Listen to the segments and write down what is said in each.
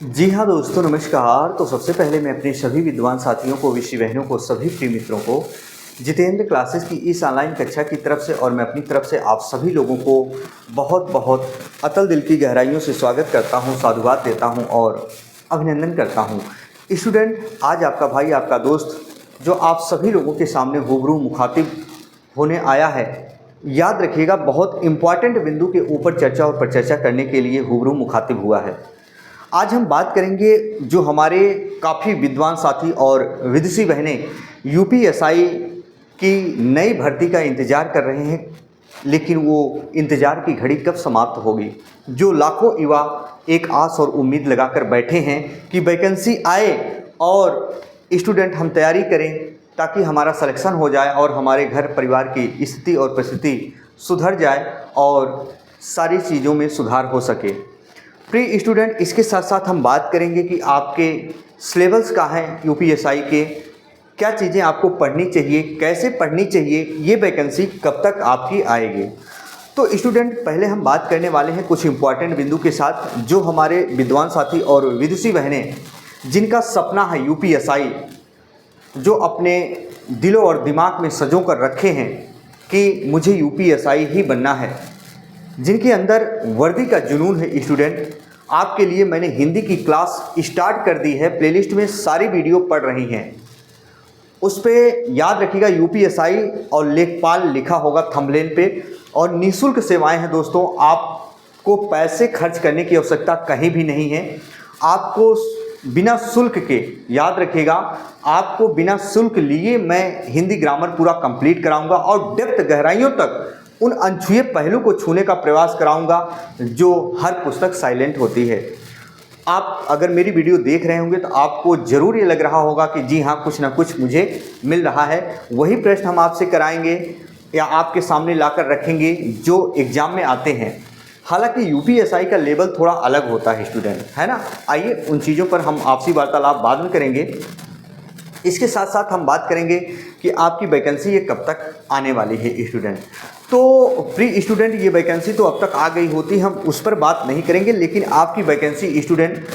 जी हाँ दोस्तों, नमस्कार। तो सबसे पहले मैं अपने सभी विद्वान साथियों को, विषय बहनों को, सभी प्रिय मित्रों को जितेंद्र क्लासेस की इस ऑनलाइन कक्षा की तरफ से और मैं अपनी तरफ से आप सभी लोगों को बहुत बहुत अतल दिल की गहराइयों से स्वागत करता हूँ, साधुवाद देता हूँ और अभिनंदन करता हूँ। स्टूडेंट, आज आपका भाई, आपका दोस्त जो आप सभी लोगों के सामने रूबरू मुखातिब होने आया है, याद रखिएगा बहुत इम्पॉर्टेंट बिंदु के ऊपर चर्चा और परिचर्चा करने के लिए रूबरू मुखातिब हुआ है। आज हम बात करेंगे जो हमारे काफ़ी विद्वान साथी और विदुषी बहनें यूपीएसआई की नई भर्ती का इंतज़ार कर रहे हैं, लेकिन वो इंतज़ार की घड़ी कब समाप्त होगी। जो लाखों युवा एक आस और उम्मीद लगाकर बैठे हैं कि वैकेंसी आए और स्टूडेंट हम तैयारी करें ताकि हमारा सिलेक्शन हो जाए और हमारे घर परिवार की स्थिति और परिस्थिति सुधर जाए और सारी चीज़ों में सुधार हो सके। प्रिय स्टूडेंट, इसके साथ साथ हम बात करेंगे कि आपके सिलेबस का है यूपीएसआई के, क्या चीज़ें आपको पढ़नी चाहिए, कैसे पढ़नी चाहिए, ये वैकेंसी कब तक आपकी आएगी। तो स्टूडेंट, पहले हम बात करने वाले हैं कुछ इम्पॉर्टेंट बिंदु के साथ। जो हमारे विद्वान साथी और विदुषी बहनें जिनका सपना है यूपीएसआई, जो अपने दिलों और दिमाग में सजो कर रखे हैं कि मुझे यूपीएसआई ही बनना है, जिनके अंदर वर्दी का जुनून है, स्टूडेंट आपके लिए मैंने हिंदी की क्लास स्टार्ट कर दी है। प्लेलिस्ट में सारी वीडियो पढ़ रही हैं, उस पर याद रखिएगा यूपीएसआई और लेखपाल लिखा होगा थंबनेल पे। और निःशुल्क सेवाएं हैं दोस्तों, आपको पैसे खर्च करने की आवश्यकता कहीं भी नहीं है। आपको बिना शुल्क के, याद रखिएगा, आपको बिना शुल्क लिए मैं हिंदी ग्रामर पूरा कंप्लीट कराऊंगा और डेप्थ गहराइयों तक उन अनछुए पहलू को छूने का प्रयास कराऊंगा जो हर पुस्तक साइलेंट होती है। आप अगर मेरी वीडियो देख रहे होंगे तो आपको ज़रूर ये लग रहा होगा कि जी हाँ, कुछ ना कुछ मुझे मिल रहा है। वही प्रश्न हम आपसे कराएंगे या आपके सामने लाकर रखेंगे जो एग्ज़ाम में आते हैं। हालांकि यूपीएसआई का लेवल थोड़ा अलग होता है स्टूडेंट, है ना। आइए उन चीज़ों पर हम आपसी वार्तालाप बाद में करेंगे। इसके साथ साथ हम बात करेंगे कि आपकी वैकेंसी ये कब तक आने वाली है स्टूडेंट। तो प्री स्टूडेंट, ये वैकेंसी तो अब तक आ गई होती, हम उस पर बात नहीं करेंगे, लेकिन आपकी वैकेंसी स्टूडेंट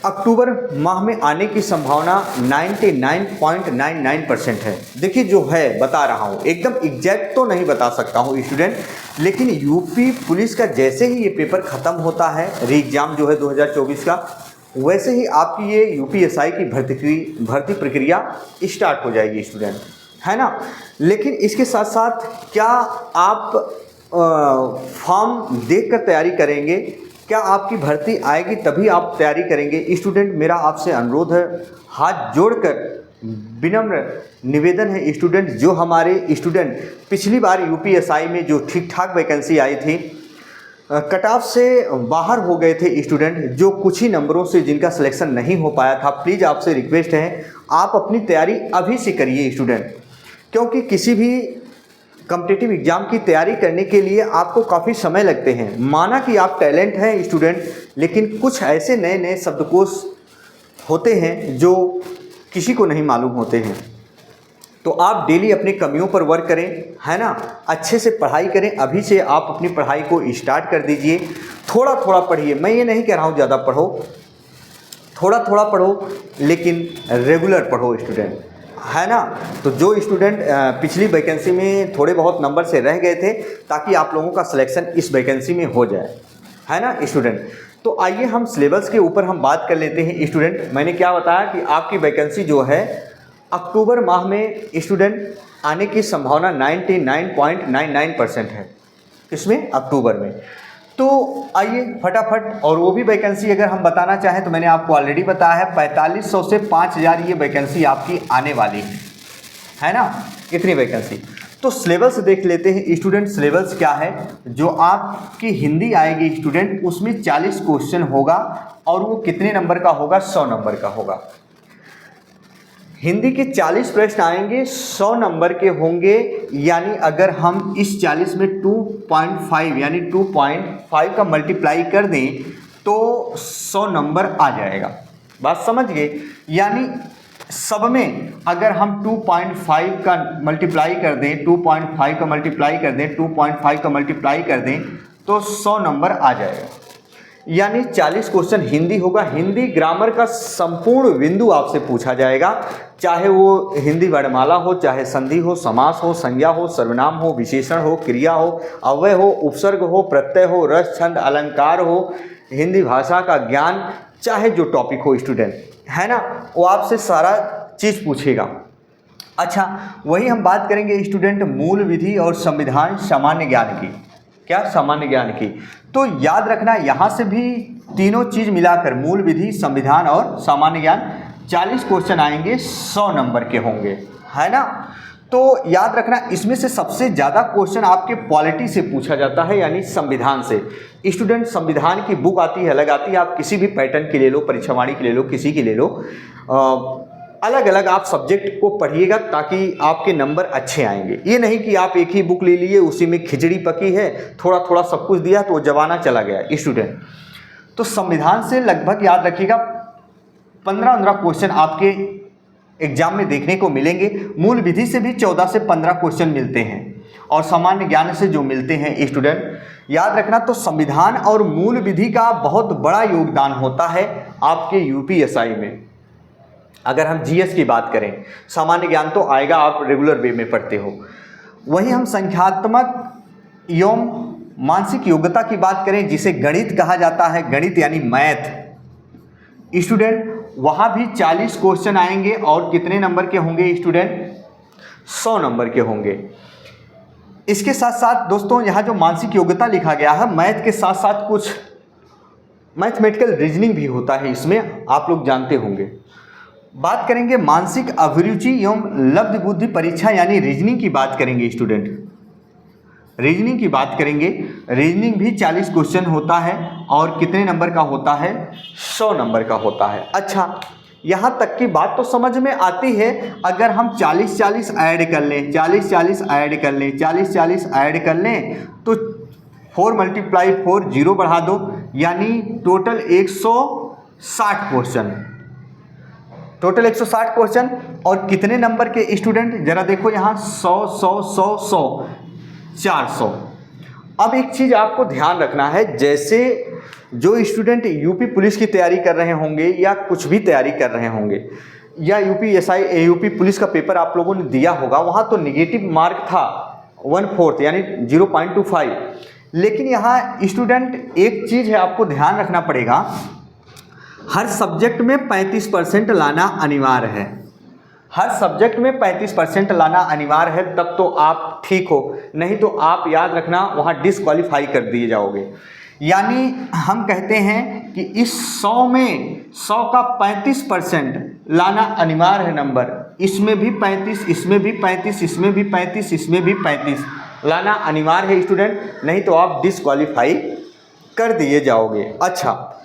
अक्टूबर माह में आने की संभावना 99.99% है। देखिए जो है बता रहा हूँ, एकदम एग्जैक्ट तो नहीं बता सकता हूँ स्टूडेंट, लेकिन यूपी पुलिस का जैसे ही ये पेपर ख़त्म होता है, री एग्ज़ाम जो है 2024 का, वैसे ही आपकी ये यूपीएसआई की भर्ती प्रक्रिया स्टार्ट हो जाएगी स्टूडेंट, है ना। लेकिन इसके साथ साथ क्या आप फॉर्म देखकर तैयारी करेंगे, क्या आपकी भर्ती आएगी तभी आप तैयारी करेंगे। स्टूडेंट, मेरा आपसे अनुरोध है, हाथ जोड़कर विनम्र निवेदन है स्टूडेंट, जो हमारे स्टूडेंट पिछली बार यूपीएसआई में जो ठीक ठाक वैकेंसी आई थी, कट ऑफ से बाहर हो गए थे स्टूडेंट, जो कुछ ही नंबरों से जिनका सिलेक्शन नहीं हो पाया था, प्लीज़ आपसे रिक्वेस्ट है आप अपनी तैयारी अभी से करिए स्टूडेंट, क्योंकि किसी भी कॉम्पिटिटिव एग्ज़ाम की तैयारी करने के लिए आपको काफ़ी समय लगते हैं। माना कि आप टैलेंट हैं स्टूडेंट, लेकिन कुछ ऐसे नए नए शब्दकोश होते हैं जो किसी को नहीं मालूम होते हैं। तो आप डेली अपनी कमियों पर वर्क करें, है ना, अच्छे से पढ़ाई करें। अभी से आप अपनी पढ़ाई को स्टार्ट कर दीजिए, थोड़ा थोड़ा पढ़िए। मैं ये नहीं कह रहा हूँ ज़्यादा पढ़ो, थोड़ा थोड़ा पढ़ो, लेकिन रेगुलर पढ़ो स्टूडेंट, है ना। तो जो स्टूडेंट पिछली वैकेंसी में थोड़े बहुत नंबर से रह गए थे, ताकि आप लोगों का सिलेक्शन इस वैकेंसी में हो जाए, है ना स्टूडेंट। तो आइए हम सिलेबस के ऊपर हम बात कर लेते हैं स्टूडेंट। मैंने क्या बताया कि आपकी वैकेंसी जो है अक्टूबर माह में स्टूडेंट आने की संभावना 99.99% है, इसमें अक्टूबर में। तो आइए फटाफट, और वो भी वैकेंसी अगर हम बताना चाहें तो मैंने आपको ऑलरेडी बताया है 4500 से 5000 ये वैकेंसी आपकी आने वाली है ना, इतनी वैकेंसी। तो सिलेबस देख लेते हैं स्टूडेंट। सिलेबस क्या है, जो आपकी हिंदी आएगी स्टूडेंट, उसमें 40 क्वेश्चन होगा और वो कितने नंबर का होगा, 100 नंबर का होगा। हिंदी के 40 प्रश्न आएंगे, 100 नंबर के होंगे, यानी अगर हम इस 40 में 2.5 यानी 2.5 का मल्टीप्लाई कर दें तो 100 नंबर आ जाएगा। बात समझ गए। यानी सब में अगर हम 2.5 का मल्टीप्लाई कर दें, 2.5 का मल्टीप्लाई कर दें, 2.5 का मल्टीप्लाई कर दें तो 100 नंबर आ जाएगा। यानी 40 क्वेश्चन हिंदी होगा। हिंदी ग्रामर का संपूर्ण बिंदु आपसे पूछा जाएगा, चाहे वो हिंदी वर्णमाला हो, चाहे संधि हो, समास हो, संज्ञा हो, सर्वनाम हो, विशेषण हो, क्रिया हो, अव्यय हो, उपसर्ग हो, प्रत्यय हो, रस, छंद, अलंकार हो, हिंदी भाषा का ज्ञान, चाहे जो टॉपिक हो स्टूडेंट, है ना, वो आपसे सारा चीज़ पूछेगा। अच्छा, वही हम बात करेंगे स्टूडेंट मूल विधि और संविधान सामान्य ज्ञान की। क्या? सामान्य ज्ञान की। तो याद रखना यहाँ से भी तीनों चीज़ मिलाकर मूल विधि, संविधान और सामान्य ज्ञान 40 क्वेश्चन आएंगे, 100 नंबर के होंगे, है ना। तो याद रखना इसमें से सबसे ज़्यादा क्वेश्चन आपके पॉलिटी से पूछा जाता है, यानी संविधान से। स्टूडेंट संविधान की बुक आती है, अलग आती है, आप किसी भी पैटर्न की ले लो, परीक्षावाणी की ले लो, किसी की ले लो, अलग अलग आप सब्जेक्ट को पढ़िएगा ताकि आपके नंबर अच्छे आएंगे। ये नहीं कि आप एक ही बुक ले लिए, उसी में खिचड़ी पकी है, थोड़ा थोड़ा सब कुछ दिया तो वो जमाना चला गया स्टूडेंट। तो संविधान से लगभग याद रखिएगा 15-15 क्वेश्चन आपके एग्जाम में देखने को मिलेंगे। मूल विधि से भी 14 से 15 क्वेश्चन मिलते हैं और सामान्य ज्ञान से जो मिलते हैं स्टूडेंट, याद रखना। तो संविधान और मूल विधि का बहुत बड़ा योगदान होता है आपके यूपीएसआई में। अगर हम जीएस की बात करें, सामान्य ज्ञान तो आएगा, आप रेगुलर वे में पढ़ते हो। वही हम संख्यात्मक एवं मानसिक योग्यता की बात करें, जिसे गणित कहा जाता है, गणित यानी मैथ स्टूडेंट, वहाँ भी 40 क्वेश्चन आएंगे और कितने नंबर के होंगे स्टूडेंट? 100 नंबर के होंगे। इसके साथ साथ दोस्तों यहाँ जो मानसिक योग्यता लिखा गया है, मैथ के साथ साथ कुछ मैथमेटिकल रीजनिंग भी होता है इसमें, आप लोग जानते होंगे। बात करेंगे मानसिक अभिरुचि एवं लब्ध बुद्धि परीक्षा, यानी रीजनिंग की बात करेंगे स्टूडेंट, रीजनिंग की बात करेंगे। रीजनिंग भी 40 क्वेश्चन होता है और कितने नंबर का होता है? 100 नंबर का होता है। अच्छा, यहाँ तक की बात तो समझ में आती है। अगर हम 40-40 ऐड कर लें, 40-40 ऐड कर लें, 40-40 ऐड कर लें, तो 4 × 4 0 बढ़ा दो, यानी टोटल 160 क्वेश्चन, टोटल 160 क्वेश्चन। और कितने नंबर के स्टूडेंट? जरा देखो यहाँ 100 100 100 100 400। अब एक चीज़ आपको ध्यान रखना है, जैसे जो स्टूडेंट यूपी पुलिस की तैयारी कर रहे होंगे या कुछ भी तैयारी कर रहे होंगे, या यूपीएसआई एयूपी पुलिस का पेपर आप लोगों ने दिया होगा, वहाँ तो निगेटिव मार्क था 1/4 यानी 0.25। लेकिन यहाँ स्टूडेंट एक चीज़ है, आपको ध्यान रखना पड़ेगा, हर सब्जेक्ट में 35% लाना अनिवार्य है। हर सब्जेक्ट में 35% लाना अनिवार्य है, तब तो आप ठीक हो, नहीं तो आप याद रखना वहाँ डिसक्वालीफाई कर दिए जाओगे। यानी हम कहते हैं कि इस 100 में 100 का 35% लाना अनिवार्य है नंबर, इसमें भी 35, इसमें भी 35, इसमें भी 35, इसमें भी 35 लाना अनिवार्य है स्टूडेंट, नहीं तो आप डिसक्वालीफाई कर दिए जाओगे। अच्छा,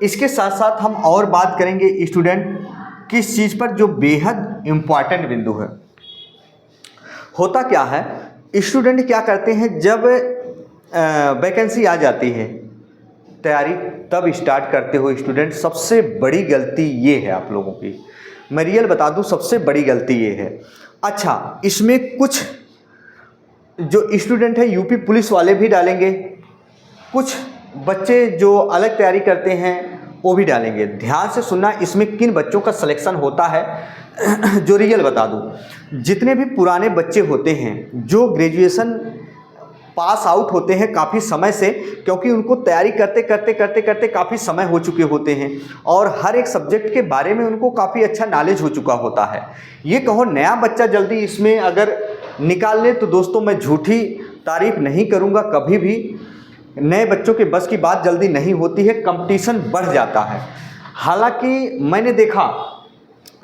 इसके साथ साथ हम और बात करेंगे स्टूडेंट किस चीज़ पर, जो बेहद इम्पॉर्टेंट बिंदु है। होता क्या है, स्टूडेंट क्या करते हैं, जब वैकेंसी आ जाती है, तैयारी तब स्टार्ट करते हो स्टूडेंट। सबसे बड़ी गलती ये है आप लोगों की, मैं रियल बता दूं, सबसे बड़ी गलती ये है। अच्छा, इसमें कुछ जो स्टूडेंट है यूपी पुलिस वाले भी डालेंगे, कुछ बच्चे जो अलग तैयारी करते हैं वो भी डालेंगे। ध्यान से सुनना, इसमें किन बच्चों का सिलेक्शन होता है जो रियल बता दूं। जितने भी पुराने बच्चे होते हैं जो ग्रेजुएशन पास आउट होते हैं काफ़ी समय से, क्योंकि उनको तैयारी करते करते करते करते काफ़ी समय हो चुके होते हैं और हर एक सब्जेक्ट के बारे में उनको काफ़ी अच्छा नॉलेज हो चुका होता है। ये कहो नया बच्चा जल्दी इसमें अगर निकाल ले तो दोस्तों मैं झूठी तारीफ नहीं करूँगा कभी भी। नए बच्चों के बस की बात जल्दी नहीं होती है, कंपटीशन बढ़ जाता है। हालांकि मैंने देखा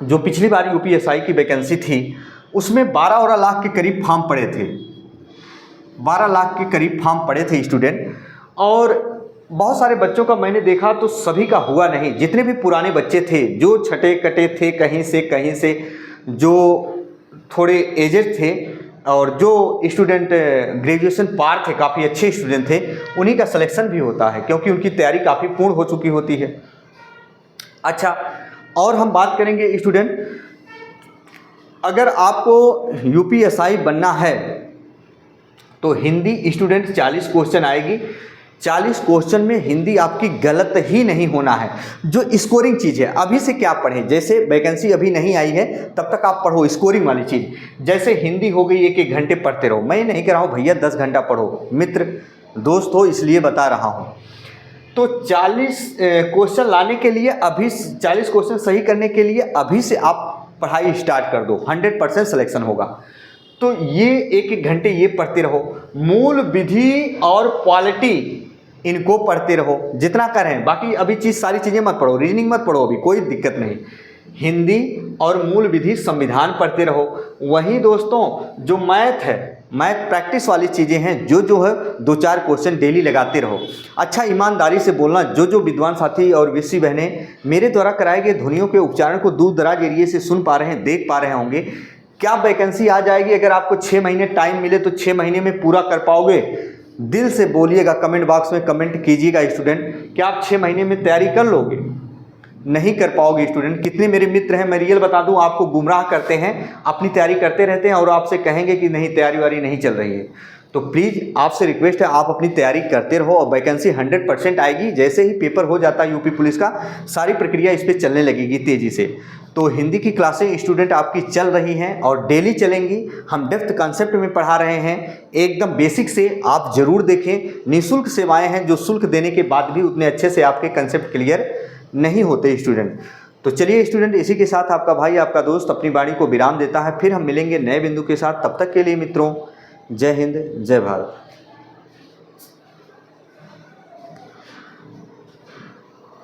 जो पिछली बार यूपीएसआई की वैकेंसी थी उसमें 12 लाख के करीब फॉर्म पड़े थे, 12 लाख के करीब फॉर्म पड़े थे स्टूडेंट, और बहुत सारे बच्चों का मैंने देखा तो सभी का हुआ नहीं। जितने भी पुराने बच्चे थे जो छटे कटे थे कहीं से, जो थोड़े एजेड थे और जो स्टूडेंट ग्रेजुएशन पार थे, काफ़ी अच्छे स्टूडेंट थे, उन्हीं का सिलेक्शन भी होता है क्योंकि उनकी तैयारी काफ़ी पूर्ण हो चुकी होती है। अच्छा, और हम बात करेंगे स्टूडेंट, अगर आपको यूपीएसआई बनना है तो हिंदी स्टूडेंट 40 क्वेश्चन आएगी, 40 क्वेश्चन में हिंदी आपकी गलत ही नहीं होना है। जो स्कोरिंग चीज़ है, अभी से क्या पढ़ें, जैसे वैकेंसी अभी नहीं आई है तब तक आप पढ़ो स्कोरिंग वाली चीज़। जैसे हिंदी हो गई 1-1 घंटे पढ़ते रहो, मैं नहीं कह रहा हूँ भैया 10 घंटा पढ़ो, मित्र दोस्त हो इसलिए बता रहा हूँ। तो 40 क्वेश्चन लाने के लिए अभी 40 क्वेश्चन सही करने के लिए अभी से आप पढ़ाई स्टार्ट कर दो, 100% सिलेक्शन होगा। तो ये 1-1 घंटे ये पढ़ते रहो, मूल विधि और क्वालिटी इनको पढ़ते रहो जितना करें। बाकी अभी सारी चीज़ें मत पढ़ो, रीजनिंग मत पढ़ो, अभी कोई दिक्कत नहीं। हिंदी और मूल विधि संविधान पढ़ते रहो। वहीं दोस्तों जो मैथ है, मैथ प्रैक्टिस वाली चीज़ें हैं, जो है 2-4 क्वेश्चन डेली लगाते रहो। अच्छा, ईमानदारी से बोलना, जो विद्वान साथी और विषी बहनें मेरे द्वारा कराए गए ध्वनियों के उच्चारण को दूर दराज एरिए से सुन पा रहे हैं, देख पा रहे होंगे, क्या वैकेंसी आ जाएगी? अगर आपको 6 महीने टाइम मिले तो 6 महीने में पूरा कर पाओगे? दिल से बोलिएगा, कमेंट बॉक्स में कमेंट कीजिएगा स्टूडेंट, क्या आप 6 महीने में तैयारी कर लोगे? नहीं कर पाओगे स्टूडेंट। कितने मेरे मित्र हैं, मैं रियल बता दूं, आपको गुमराह करते हैं, अपनी तैयारी करते रहते हैं और आपसे कहेंगे कि नहीं तैयारी वारी नहीं चल रही है। तो प्लीज़ आपसे रिक्वेस्ट है, आप अपनी तैयारी करते रहो और वैकेंसी 100% आएगी। जैसे ही पेपर हो जाता है यूपी पुलिस का, सारी प्रक्रिया इस पर चलने लगेगी तेज़ी से। तो हिंदी की क्लासें स्टूडेंट आपकी चल रही हैं और डेली चलेंगी। हम डेप्थ कॉन्सेप्ट में पढ़ा रहे हैं, एकदम बेसिक से आप ज़रूर देखें। निःशुल्क सेवाएँ हैं जो शुल्क देने के बाद भी उतने अच्छे से आपके कंसेप्ट क्लियर नहीं होते स्टूडेंट। तो चलिए स्टूडेंट, इसी के साथ आपका भाई, आपका दोस्त अपनी वाणी को विराम देता है। फिर हम मिलेंगे नए बिंदु के साथ। तब तक के लिए मित्रों, जय हिंद, जय भारत।